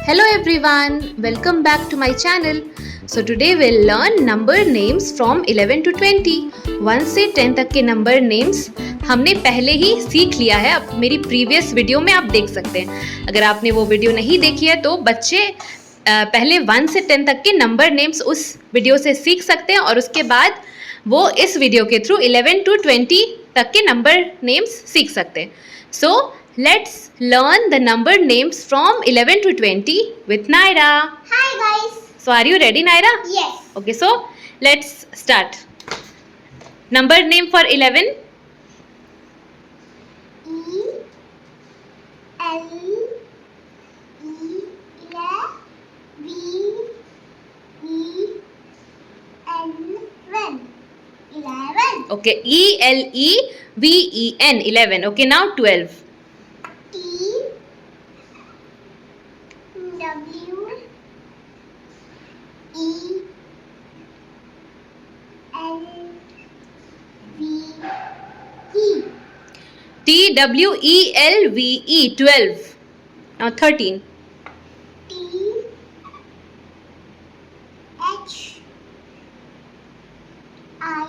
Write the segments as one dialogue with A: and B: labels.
A: Hello everyone, welcome back to my channel. So today we'll learn number names from 11 to 20. 1 से 10 तक के number names हमने पहले ही सीख लिया है. अब मेरी प्रीवियस वीडियो में आप देख सकते हैं. अगर आपने वो वीडियो नहीं देखी है तो बच्चे पहले 1 से 10 तक के नंबर नेम्स उस वीडियो से सीख सकते हैं और उसके बाद वो इस वीडियो के थ्रू 11 टू 20 तक के नंबर नेम्स सीख सकते हैं. So let's learn the number names from 11 to 20 with Naira.
B: Hi guys.
A: So are you ready, Naira?
B: Yes.
A: Okay, so let's start. Number name for 11?
B: E L E V E N 11.
A: Okay, ELEVEN 11. Okay, now 12.
B: T W E L V E
A: TWELVE 12. Now 13.
B: T H I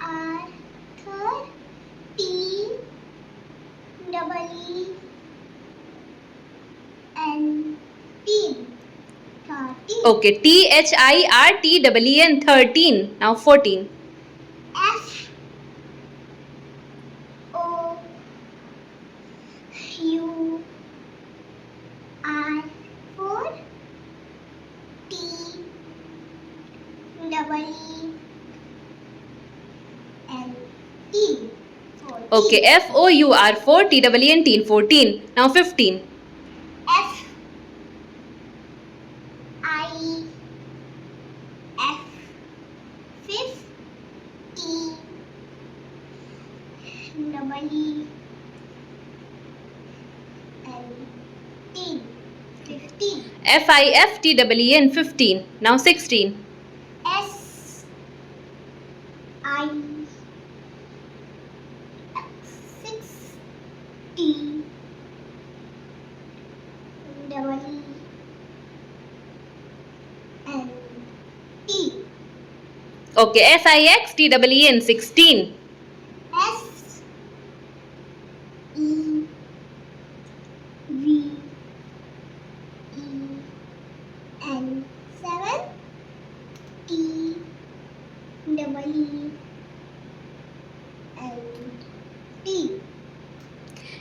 B: R T double E N 13.
A: Okay, THIRTEEN 13. Now 14.
B: F O U R 4 T double E N T 14.
A: Okay, FOUR 4 TEEN 14. Now 15.
B: F I F 50 double E N T 15.
A: FIFTEEN 15. Now 16.
B: S I X 6 T double E N T.
A: Okay, SIXTEEN 16.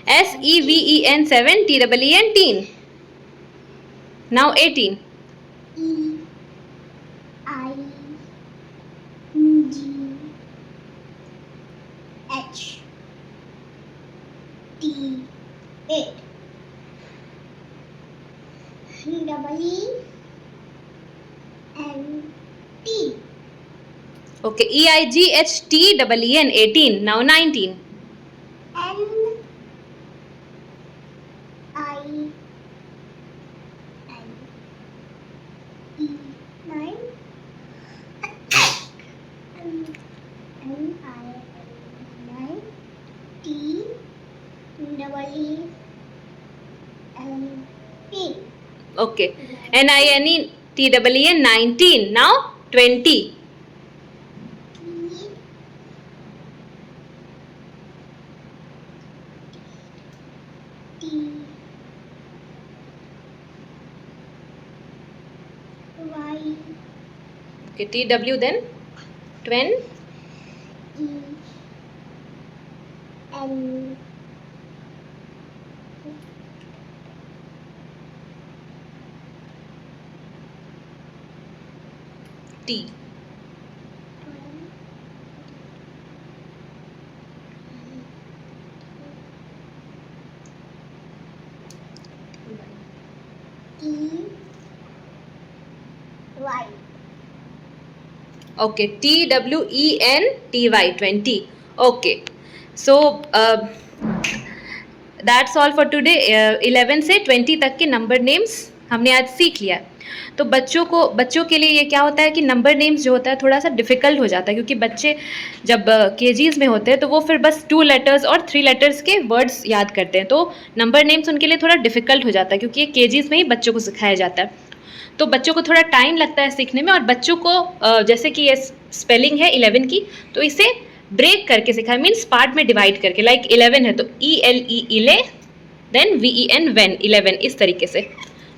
B: S E V E N 7 T double E N T.
A: SEVEN 7 TEEN teen. Now 18.
B: E I G H T 8 double E N T.
A: Okay, EIGHTEEN 18. Now 19.
B: N I N E 9 N I N 9 T double E N T.
A: Okay, NINETEEN 19. Now 20.
B: T Y
A: Okay, TW then 20.
B: E N
A: T.
B: E Y.
A: Okay, TWENTY 20. Okay, so that's all for today. 11 से 20 तक के number names हमने आज सीख लिया। तो बच्चों के लिए ये क्या होता है कि नंबर नेम्स जो होता है थोड़ा सा डिफ़िकल्ट हो जाता है, क्योंकि बच्चे जब केजीज़ में होते हैं तो वो फिर बस 2 लेटर्स और 3 लेटर्स के वर्ड्स याद करते हैं, तो नंबर नेम्स उनके लिए थोड़ा डिफ़िकल्ट हो जाता है, क्योंकि ये केजीज़ में ही बच्चों को सिखाया जाता है। तो बच्चों को थोड़ा टाइम लगता है सीखने में, और बच्चों को जैसे कि ये स्पेलिंग है 11 की, तो इसे ब्रेक करके सिखाएं, मीन्स पार्ट में डिवाइड करके। लाइक 11 है तो ELE इले, देन VEN वेन, 11, इस तरीके से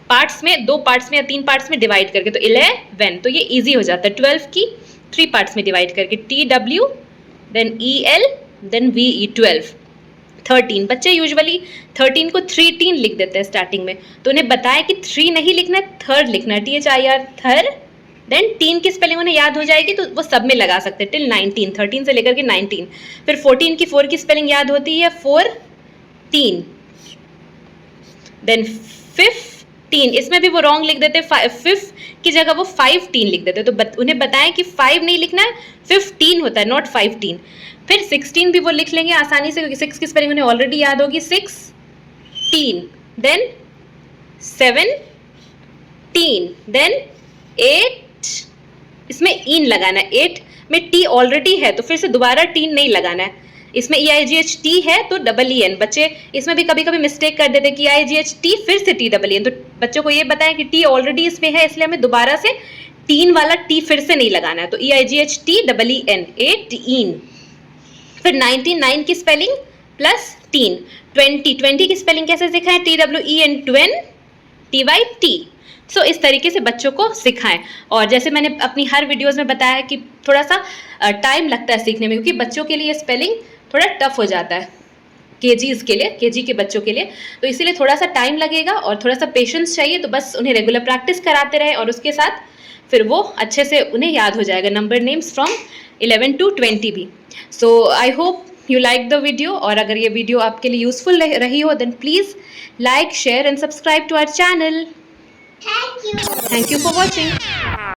A: पार्ट्स में, 2 पार्ट्स में या 3 पार्ट्स में डिवाइड करके, तो 11, तो ये इजी हो जाता है। 12 की 3 पार्ट्स में डिवाइड करके, TW, then EL, then VE, 12। 13, बच्चे यूजुअली 13 को 3 लिख देते हैं स्टार्टिंग में, तो उन्हें बताया कि 3 नहीं लिखना है, थर्ड लिखना है, THIR, थर। देन 3 की स्पेलिंग उन्हें याद हो जाएगी तो वो सब में लगा सकते हैं टिल 19, 13 से लेकर के 19। फिर 14 की 4 की स्पेलिंग याद होती है 14। देन 15, इसमें भी वो रॉन्ग लिख देते हैं, 5 की जगह वो 15 लिख देते हैं, तो उन्हें बताएं कि 5 नहीं लिखना है, 15 होता है, नॉट 15। फिर 16 भी वो लिख लेंगे आसानी से, क्योंकि 6 की स्पेलिंग उन्हें ऑलरेडी याद होगी, 16। देन 17, देन 8, इसमें इन लगाना है, 8 में टी ऑलरेडी है तो फिर से दोबारा टी नहीं लगाना है। इसमें EIGHT है तो EEN, बच्चे इसमें भी कभी कभी मिस्टेक कर देते कि EIGHT फिर से TEEN, तो बच्चों को ये बताएं कि टी ऑलरेडी इसमें है, इसलिए हमें दोबारा से टीन वाला टी फिर से नहीं लगाना है, तो EIGHT EEN, 18। फिर 99 की स्पेलिंग प्लस टीन। 20 की स्पेलिंग कैसे सिखाएं, TWEN, TYT। सो इस तरीके से बच्चों को सिखाएं। और जैसे मैंने अपनी हर वीडियोस में बताया कि थोड़ा सा टाइम लगता है सीखने में, क्योंकि बच्चों के लिए स्पेलिंग थोड़ा टफ हो जाता है, केजीज़ के लिए, केजी के बच्चों के लिए, तो इसीलिए थोड़ा सा टाइम लगेगा और थोड़ा सा पेशेंस चाहिए। तो बस उन्हें रेगुलर प्रैक्टिस कराते रहे और उसके साथ फिर वो अच्छे से उन्हें याद हो जाएगा नंबर नेम्स फ्रॉम 11 to 20 भी। So I hope you like the video, और अगर ये वीडियो आपके लिए यूजफुल रही हो then please like, share and subscribe to our channel.
B: Thank you.
A: Thank you for watching.